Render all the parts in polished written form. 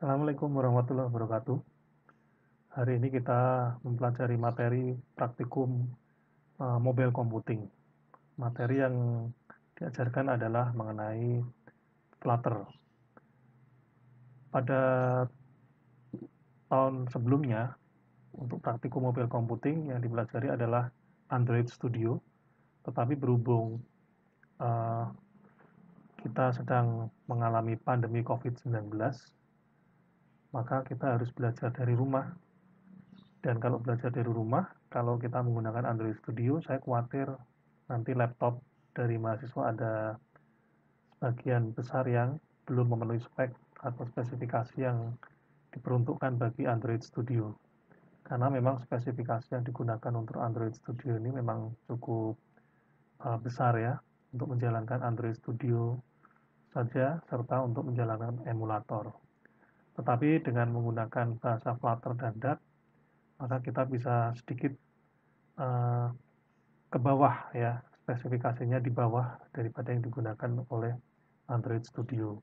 Assalamualaikum warahmatullahi wabarakatuh. Hari ini kita mempelajari materi praktikum mobile computing. Materi yang diajarkan adalah mengenai Flutter. Pada tahun sebelumnya, untuk praktikum mobile computing yang dipelajari adalah Android Studio, tetapi berhubung uh, kita sedang mengalami pandemi COVID-19, maka kita harus belajar dari rumah. Dan kalau belajar dari rumah, kalau kita menggunakan Android Studio, saya khawatir nanti laptop dari mahasiswa ada sebagian besar yang belum memenuhi spek atau spesifikasi yang diperuntukkan bagi Android Studio. Karena memang spesifikasi yang digunakan untuk Android Studio ini memang cukup besar ya, untuk menjalankan Android Studio saja, serta untuk menjalankan emulator. Tetapi dengan menggunakan bahasa Flutter dan Dart, maka kita bisa sedikit uh, ke bawah ya, spesifikasinya di bawah daripada yang digunakan oleh Android Studio.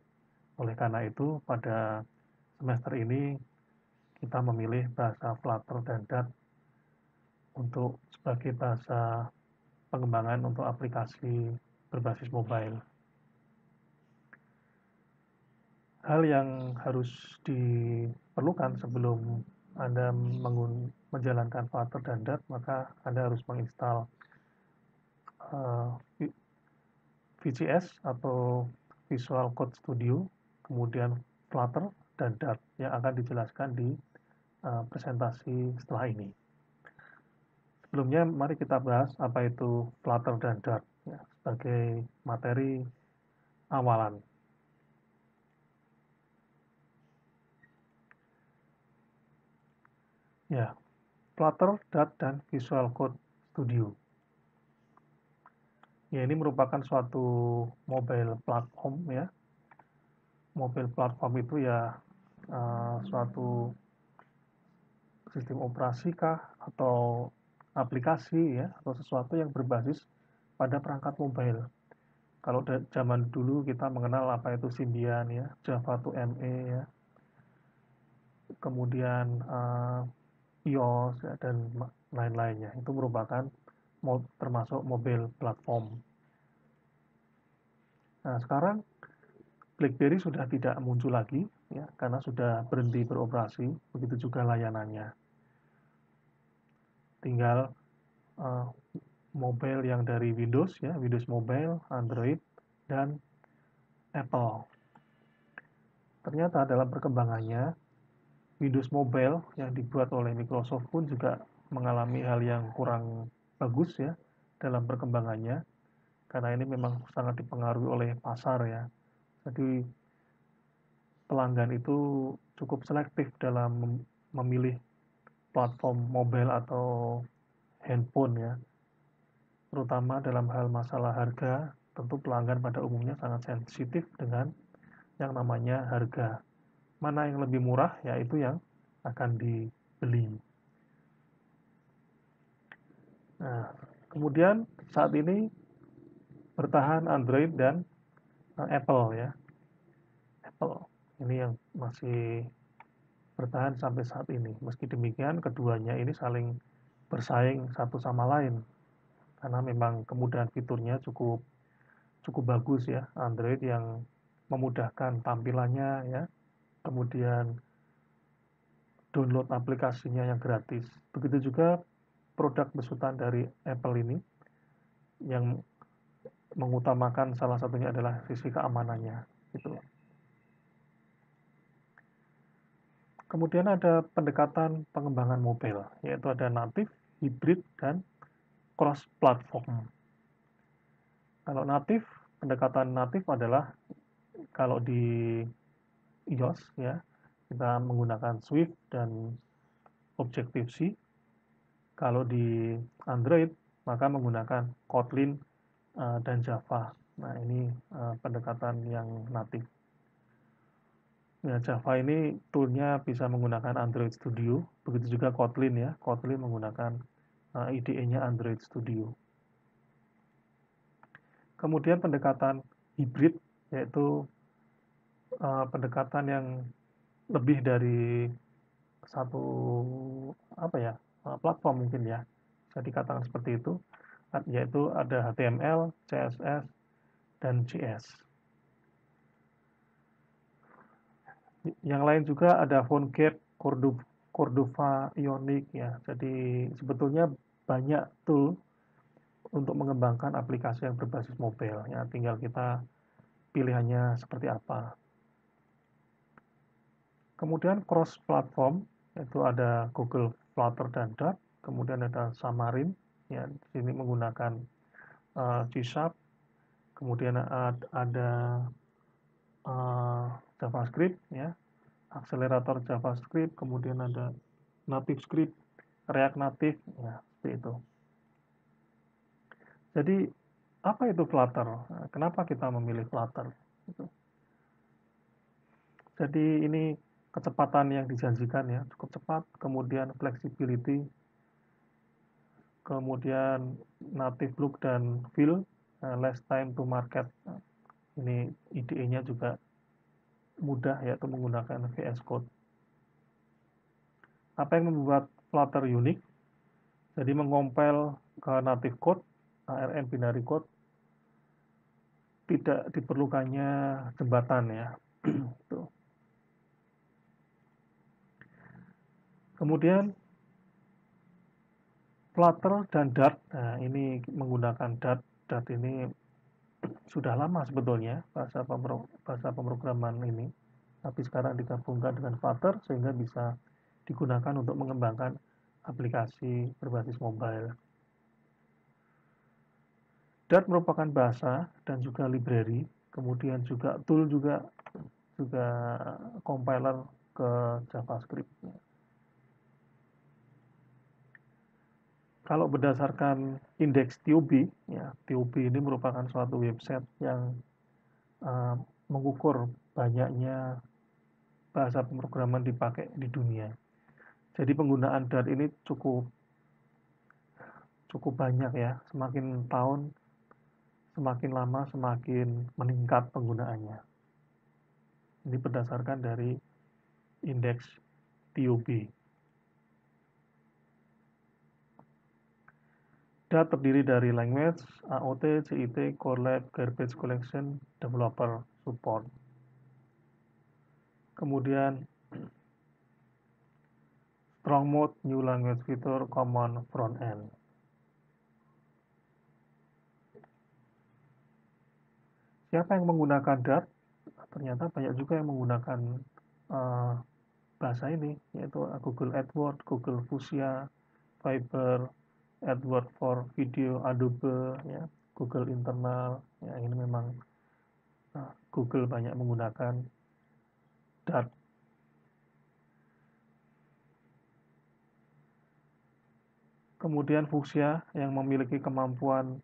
Oleh karena itu, pada semester ini kita memilih bahasa Flutter dan Dart untuk sebagai bahasa pengembangan untuk aplikasi berbasis mobile. Hal yang harus diperlukan sebelum Anda menjalankan Flutter dan Dart, maka Anda harus menginstal uh, VCS atau Visual Code Studio, kemudian Flutter dan Dart yang akan dijelaskan di presentasi setelah ini. Sebelumnya mari kita bahas apa itu Flutter dan Dart ya, sebagai materi awalan. Ya, Flutter, Dart, dan Visual Code Studio. Ya, ini merupakan suatu mobile platform ya. Mobile platform itu ya suatu sistem operasi kah atau aplikasi ya atau sesuatu yang berbasis pada perangkat mobile. Kalau zaman dulu kita mengenal apa itu Symbian ya, Java 2ME ya, kemudian iOS ya, dan lain-lainnya. Itu merupakan termasuk mobile platform. Nah, sekarang BlackBerry sudah tidak muncul lagi ya karena sudah berhenti beroperasi, begitu juga layanannya. Tinggal uh, mobile yang dari Windows ya, Windows Mobile, Android, dan Apple. Ternyata dalam perkembangannya, Windows Mobile yang dibuat oleh Microsoft pun juga mengalami hal yang kurang bagus ya dalam perkembangannya, karena ini memang sangat dipengaruhi oleh pasar ya. Jadi pelanggan itu cukup selektif dalam memilih platform mobile atau handphone ya, terutama dalam hal masalah harga. Tentu pelanggan pada umumnya sangat sensitif dengan yang namanya harga. Mana yang lebih murah, yaitu yang akan dibeli. Nah, kemudian saat ini bertahan Android dan Apple ya. Apple ini yang masih bertahan sampai saat ini. Meski demikian, keduanya ini saling bersaing satu sama lain karena memang kemudahan fiturnya cukup cukup bagus ya. Android yang memudahkan tampilannya ya, kemudian download aplikasinya yang gratis. Begitu juga produk besutan dari Apple ini yang mengutamakan salah satunya adalah sisi keamanannya gitu. Kemudian ada pendekatan pengembangan mobile, yaitu ada native, hybrid, dan cross platform. Kalau native, pendekatan native adalah kalau di iOS ya, kita menggunakan Swift dan Objective-C. Kalau di Android, maka menggunakan Kotlin dan Java. Nah, ini pendekatan yang native. Ya, Java ini toolnya bisa menggunakan Android Studio, begitu juga Kotlin ya. Kotlin menggunakan IDE-nya Android Studio. Kemudian pendekatan hybrid, yaitu pendekatan yang lebih dari satu platform mungkin ya, bisa dikatakan seperti itu, yaitu ada HTML, CSS, dan JS. Yang lain juga ada PhoneGap, Cordova, Ionic ya. Jadi sebetulnya banyak tool untuk mengembangkan aplikasi yang berbasis mobile ya. Tinggal kita pilihannya seperti apa. Kemudian cross platform, itu ada Google Flutter dan Dart, kemudian ada Xamarin ya, di sini menggunakan C#, kemudian ada JavaScript ya, akselerator JavaScript, kemudian ada Native Script, React Native ya, seperti itu. Jadi apa itu Flutter? Kenapa kita memilih Flutter? Jadi ini kecepatan yang dijanjikan ya, cukup cepat, kemudian flexibility, kemudian native look dan feel, less time to market. Ini IDE-nya juga mudah yaitu menggunakan VS Code. Apa yang membuat Flutter unik? Jadi mengompil ke native code, ARM binary code, tidak diperlukannya jembatan ya. Kemudian Flutter dan Dart, nah ini menggunakan Dart. Dart ini sudah lama sebetulnya bahasa pemrograman ini, tapi sekarang digabungkan dengan Flutter sehingga bisa digunakan untuk mengembangkan aplikasi berbasis mobile. Dart merupakan bahasa dan juga library, kemudian juga tool juga compiler ke JavaScript. Kalau berdasarkan indeks TOB, ya, TOB ini merupakan suatu website yang mengukur banyaknya bahasa pemrograman dipakai di dunia. Jadi penggunaan Dart ini cukup banyak ya. Semakin tahun, semakin lama, semakin meningkat penggunaannya. Ini berdasarkan dari indeks TOB. Dart terdiri dari language, AOT, CIT, Colab, garbage collection, developer support. Kemudian strong mode, new language feature, common front end. Siapa yang menggunakan Dart? Ternyata banyak juga yang menggunakan bahasa ini, yaitu Google AdWords, Google Fuchsia, Fiverr, AdWords for Video, Adobe, ya, Google internal. Ya, ini memang Google banyak menggunakan Dart. Kemudian Fuchsia yang memiliki kemampuan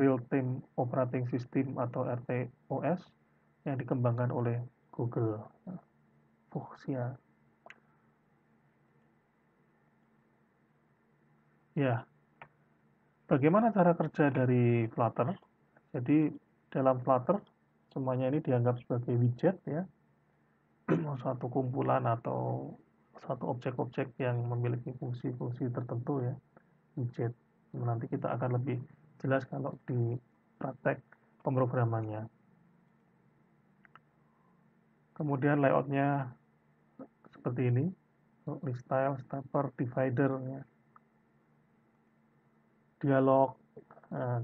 real-time operating system atau RTOS yang dikembangkan oleh Google. Fuchsia. Ya, bagaimana cara kerja dari Flutter? Jadi dalam Flutter semuanya ini dianggap sebagai widget ya, satu kumpulan atau satu objek-objek yang memiliki fungsi-fungsi tertentu ya, widget. Nanti kita akan lebih jelas kalau di praktek pemrogramannya. Kemudian layoutnya seperti ini, list style, stepper, divider, ya. Dialog,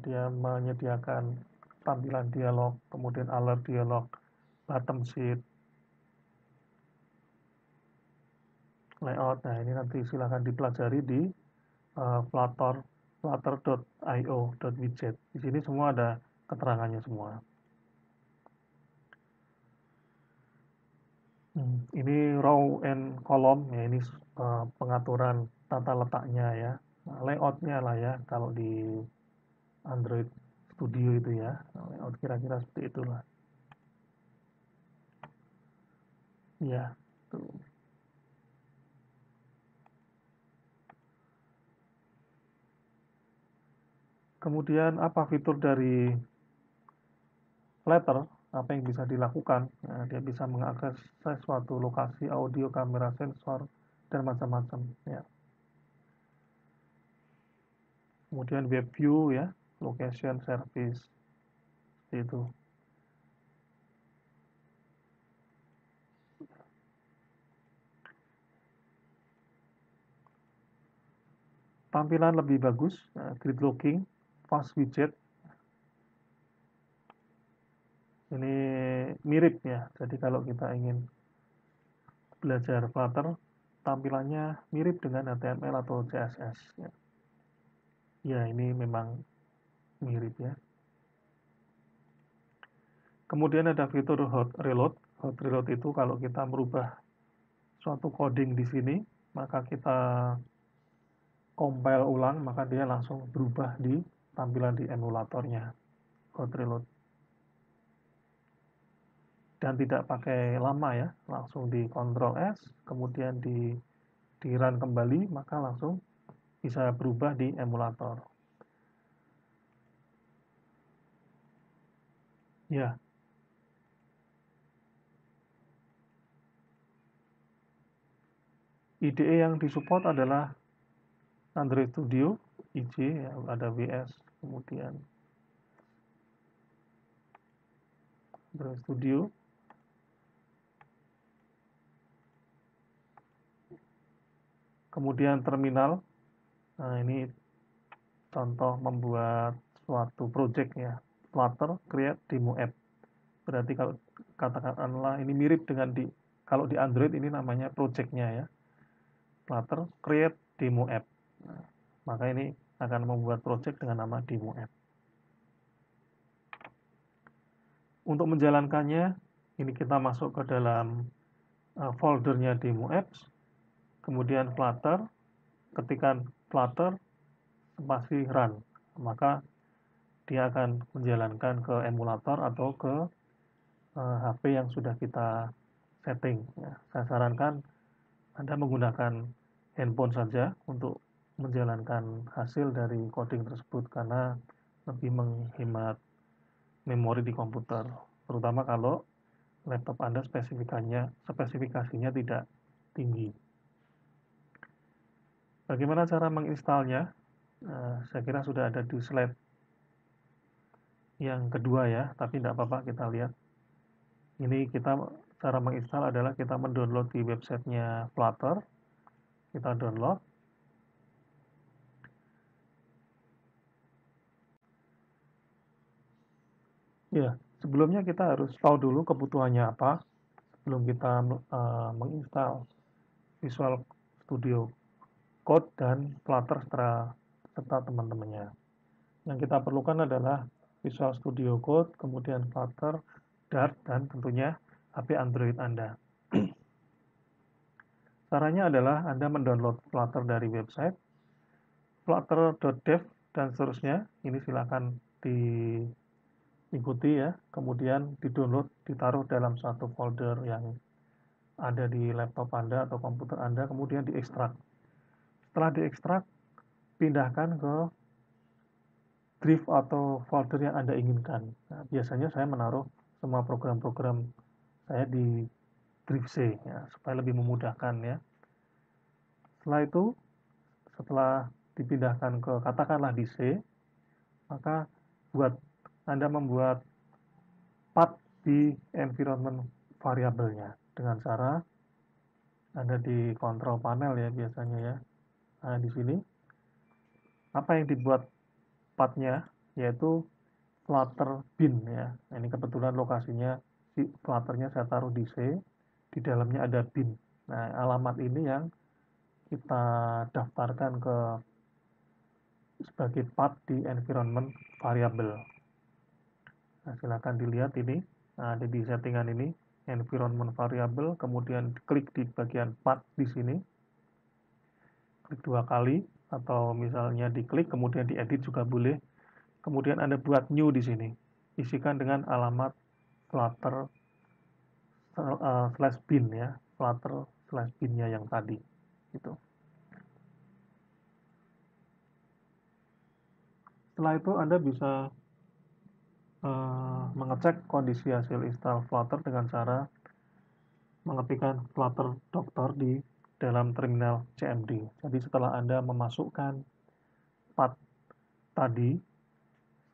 dia menyediakan tampilan dialog, kemudian alert dialog, bottom sheet, layout. Nah ini nanti silahkan dipelajari di flutter.io.widget. Di sini semua ada keterangannya semua. Ini row and column ya, ini pengaturan tata letaknya ya. Nah, layoutnya lah ya kalau di Android Studio itu ya. Layout kira-kira seperti itulah. Ya, tuh. Kemudian apa fitur dari Flutter? apa yang bisa dilakukan. Nah, dia bisa mengakses suatu lokasi audio, kamera, sensor, dan macam-macam ya. Kemudian web view ya, location service seperti itu. Tampilan lebih bagus, grid looking, fast widget. Ini mirip ya. Jadi kalau kita ingin belajar Flutter, tampilannya mirip dengan HTML atau CSS ya. Ya, ini memang mirip ya. Kemudian ada fitur hot reload. Hot reload itu kalau kita merubah suatu coding di sini, maka kita compile ulang, maka dia langsung berubah di tampilan di emulatornya. Hot reload. Dan tidak pakai lama ya, langsung di Ctrl S, kemudian di run kembali, maka langsung bisa berubah di emulator. Ya, IDE yang disupport adalah Android Studio, IJ, ya, ada WS, kemudian Android Studio, kemudian terminal. Nah, ini contoh membuat suatu project ya, Flutter create demo app. Berarti kalau katakanlah ini mirip dengan kalau di Android ini namanya projectnya ya, Flutter create demo app. Nah, maka ini akan membuat project dengan nama demo app. Untuk menjalankannya, ini kita masuk ke dalam foldernya demo apps, kemudian Flutter, ketikkan Flutter spasi run, maka dia akan menjalankan ke emulator atau ke HP yang sudah kita setting. Ya, saya sarankan Anda menggunakan handphone saja untuk menjalankan hasil dari coding tersebut karena lebih menghemat memori di komputer, terutama kalau laptop Anda spesifikasinya tidak tinggi. Bagaimana cara menginstalnya? Saya kira sudah ada di slide yang kedua ya, tapi tidak apa-apa kita lihat. Ini cara menginstal adalah kita mendownload di websitenya Flutter. Kita download. Ya, sebelumnya kita harus tahu dulu kebutuhannya apa sebelum kita menginstal Visual Studio Code dan Flutter serta teman-temannya. Yang kita perlukan adalah Visual Studio Code, kemudian Flutter, Dart, dan tentunya HP Android Anda. Caranya adalah Anda mendownload Flutter dari website flutter.dev dan seterusnya. Ini silakan diikuti ya. Kemudian di-download, ditaruh dalam satu folder yang ada di laptop Anda atau komputer Anda, kemudian diekstrak. Setelah diekstrak, pindahkan ke drive atau folder yang Anda inginkan. Nah, biasanya saya menaruh semua program-program saya di drive C ya, supaya lebih memudahkan ya. Setelah itu, setelah dipindahkan ke katakanlah di C, maka Anda membuat path di environment variabelnya dengan cara Anda di control panel ya biasanya ya. Nah, di sini apa yang dibuat path-nya yaitu Flutter bin ya. Nah, ini kebetulan lokasinya si Flutter-nya saya taruh di C, di dalamnya ada bin. Nah, alamat ini yang kita daftarkan sebagai path di environment variable. Nah, silakan dilihat ini. Nah, ada di settingan ini, environment variable, kemudian klik di bagian path di sini. Klik 2 kali, atau misalnya diklik, kemudian diedit juga boleh. Kemudian Anda buat new di sini. Isikan dengan alamat flutter slash bin ya, flutter slash binnya yang tadi. Gitu. Setelah itu Anda bisa mengecek kondisi hasil install Flutter dengan cara mengetikkan Flutter Doctor di dalam terminal CMD. Jadi setelah Anda memasukkan path tadi,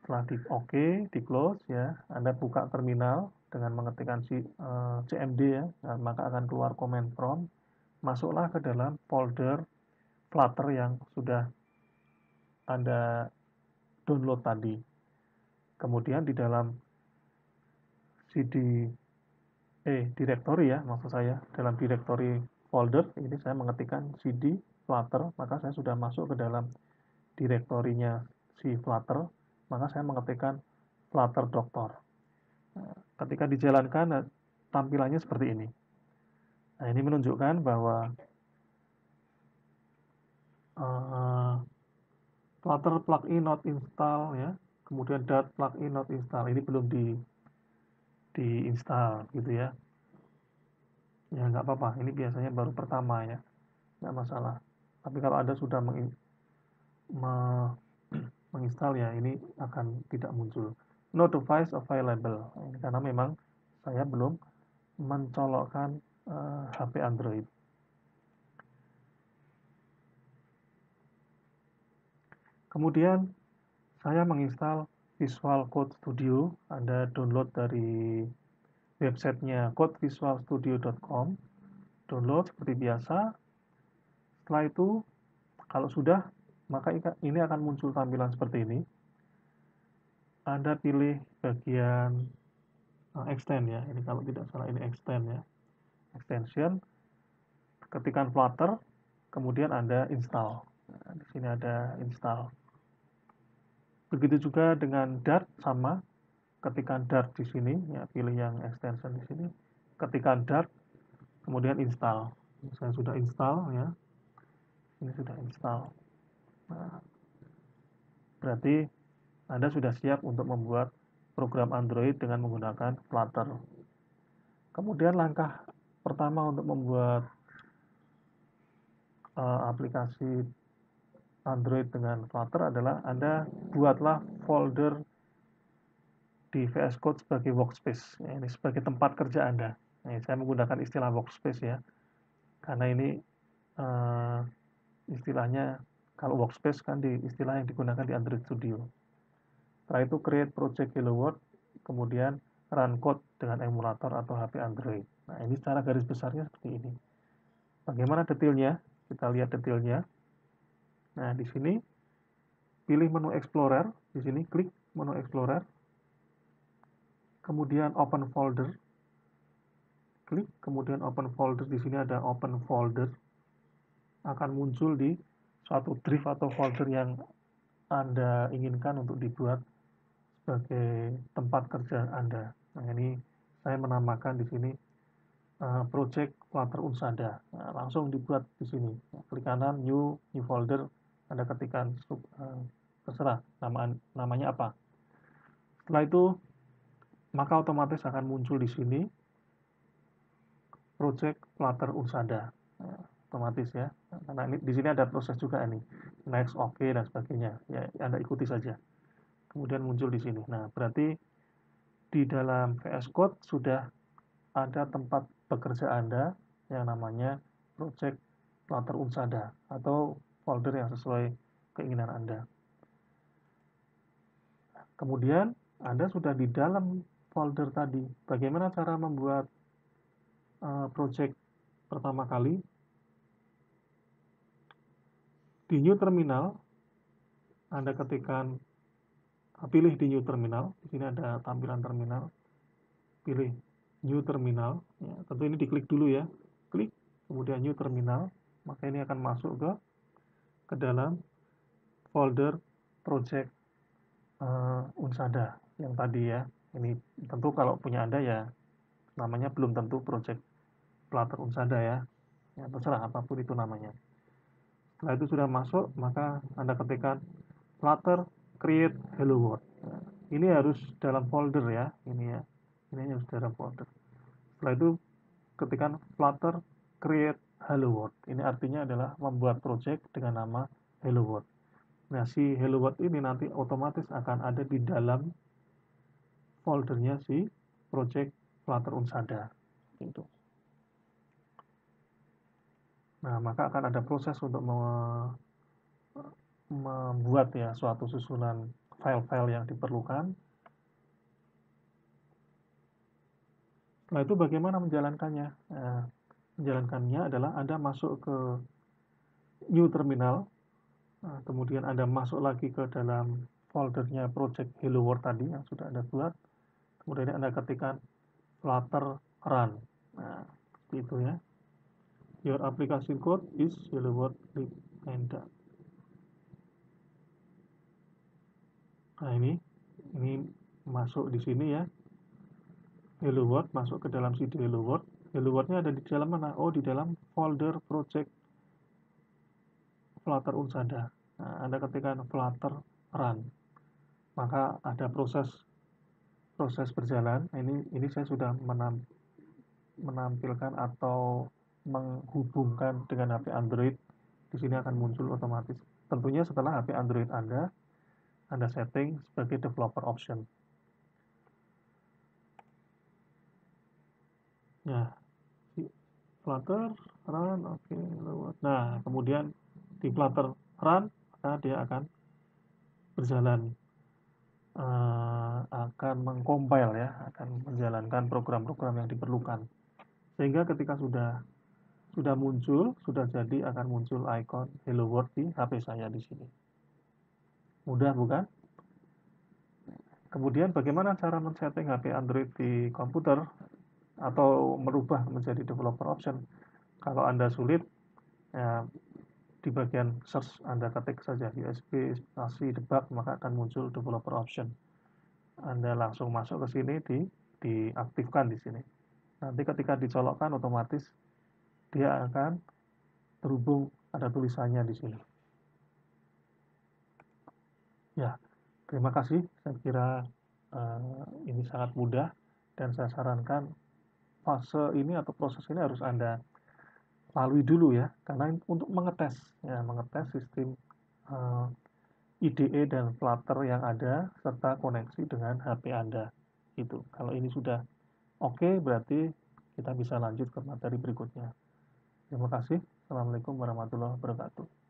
setelah di OK, di close ya, Anda buka terminal dengan mengetikkan CMD ya, maka akan keluar command prompt, masuklah ke dalam folder Flutter yang sudah Anda download tadi. Kemudian di dalam directory ya, maksud saya dalam directory folder ini saya mengetikkan cd Flutter, maka saya sudah masuk ke dalam direktorinya si Flutter, maka saya mengetikkan Flutter Doctor. Nah, ketika dijalankan, tampilannya seperti ini. Nah, ini menunjukkan bahwa Flutter plugin not install ya, kemudian dot plugin not install ini belum diinstal gitu ya. Ya nggak apa-apa, ini biasanya baru pertama ya, nggak masalah. Tapi kalau Anda sudah menginstal ya, ini akan tidak muncul. No device available. Ini karena memang saya belum mencolokkan HP Android. Kemudian saya menginstal Visual Code Studio. Anda download dari websitenya codevisualstudio.com. Download seperti biasa. Setelah itu, kalau sudah, maka ini akan muncul tampilan seperti ini. Anda pilih bagian extend ya. Ini kalau tidak salah ini extend ya. Extension. Ketikkan Flutter, kemudian Anda install. Nah, di sini ada install. Begitu juga dengan Dart sama, ketikkan Dart di sini, ya pilih yang extension di sini, ketikkan Dart, kemudian install. Saya sudah install ya, ini sudah install. Nah, berarti Anda sudah siap untuk membuat program Android dengan menggunakan Flutter. Kemudian langkah pertama untuk membuat aplikasi Android dengan Flutter adalah Anda buatlah folder di VS Code sebagai workspace. Ya, ini sebagai tempat kerja Anda. Nah, saya menggunakan istilah workspace ya, karena ini istilahnya kalau workspace kan istilah yang digunakan di Android Studio. Setelah itu create project Hello World, kemudian run code dengan emulator atau HP Android. Nah, ini secara garis besarnya seperti ini. Bagaimana detailnya? Kita lihat detailnya. Nah, di sini pilih menu Explorer, di sini klik menu Explorer, kemudian Open Folder, klik, kemudian Open Folder, di sini ada Open Folder, akan muncul di suatu drive atau folder yang Anda inginkan untuk dibuat sebagai tempat kerja Anda. Nah, ini saya menamakan di sini Project Flutter Unsada. Nah, langsung dibuat di sini. Nah, klik kanan, new folder, Anda ketikkan terserah namanya apa. Setelah itu, maka otomatis akan muncul di sini Project Flutter Unsada. Nah, otomatis ya. Karena ini di sini ada proses juga ini. Next, OK dan sebagainya. Ya, Anda ikuti saja. Kemudian muncul di sini. Nah, berarti di dalam VS Code sudah ada tempat bekerja Anda yang namanya Project Flutter Unsada atau folder yang sesuai keinginan Anda. Kemudian Anda sudah di dalam folder tadi. Bagaimana cara membuat project pertama kali? Di New Terminal, Anda ketikkan, pilih di New Terminal. Di sini ada tampilan terminal. Pilih New Terminal. Ya, tentu ini diklik dulu ya. Klik, kemudian New Terminal. Maka ini akan masuk ke dalam folder project Unsada yang tadi ya. Ini tentu kalau punya Anda ya namanya belum tentu project Flutter Unsada ya. Ya terserah apapun itu namanya. Setelah itu sudah masuk, maka Anda ketikkan Flutter create hello world. Nah, ini harus dalam folder ya, ini ya. Ini harus dalam folder. Setelah itu ketikkan Flutter create hello world. Ini artinya adalah membuat project dengan nama hello world. Nah, si hello world ini nanti otomatis akan ada di dalam foldernya si project Flutter Unsada gitu. Nah, maka akan ada proses untuk membuat ya suatu susunan file-file yang diperlukan. Setelah itu bagaimana menjalankannya? Nah, menjalankannya adalah Anda masuk ke new terminal, kemudian Anda masuk lagi ke dalam foldernya project Hello World tadi yang sudah Anda buat, kemudian Anda ketikkan Flutter run. Nah, seperti itu ya. Your application code is Hello World click enter. Nah, ini masuk di sini ya. Hello World masuk ke dalam CD Hello World. Hello World-nya ada di dalam mana? Oh, di dalam folder project Flutter Unsada. Nah, Anda ketikkan Flutter run. Maka ada proses berjalan. Ini saya sudah menampilkan atau menghubungkan dengan HP Android. Di sini akan muncul otomatis. Tentunya setelah HP Android Anda setting sebagai developer option. Ya, Flutter run, oke, lewat. Nah, kemudian di Flutter run, maka dia akan berjalan, akan mengcompile ya, akan menjalankan program-program yang diperlukan. Sehingga ketika sudah muncul, sudah jadi akan muncul icon Hello World di HP saya di sini. Mudah bukan? Kemudian bagaimana cara men-setting HP Android di komputer atau merubah menjadi developer option? Kalau Anda sulit, ya, di bagian search Anda ketik saja USB spasi debug, maka akan muncul developer option. Anda langsung masuk ke sini, diaktifkan di sini. Nanti ketika dicolokkan otomatis dia akan terhubung, ada tulisannya di sini. Ya, terima kasih. Saya kira ini sangat mudah dan saya sarankan fase ini atau proses ini harus Anda lalui dulu ya, karena untuk mengetes sistem IDE dan Flutter yang ada serta koneksi dengan HP Anda. Itu. Kalau ini sudah oke, berarti kita bisa lanjut ke materi berikutnya. Terima kasih. Assalamualaikum warahmatullahi wabarakatuh.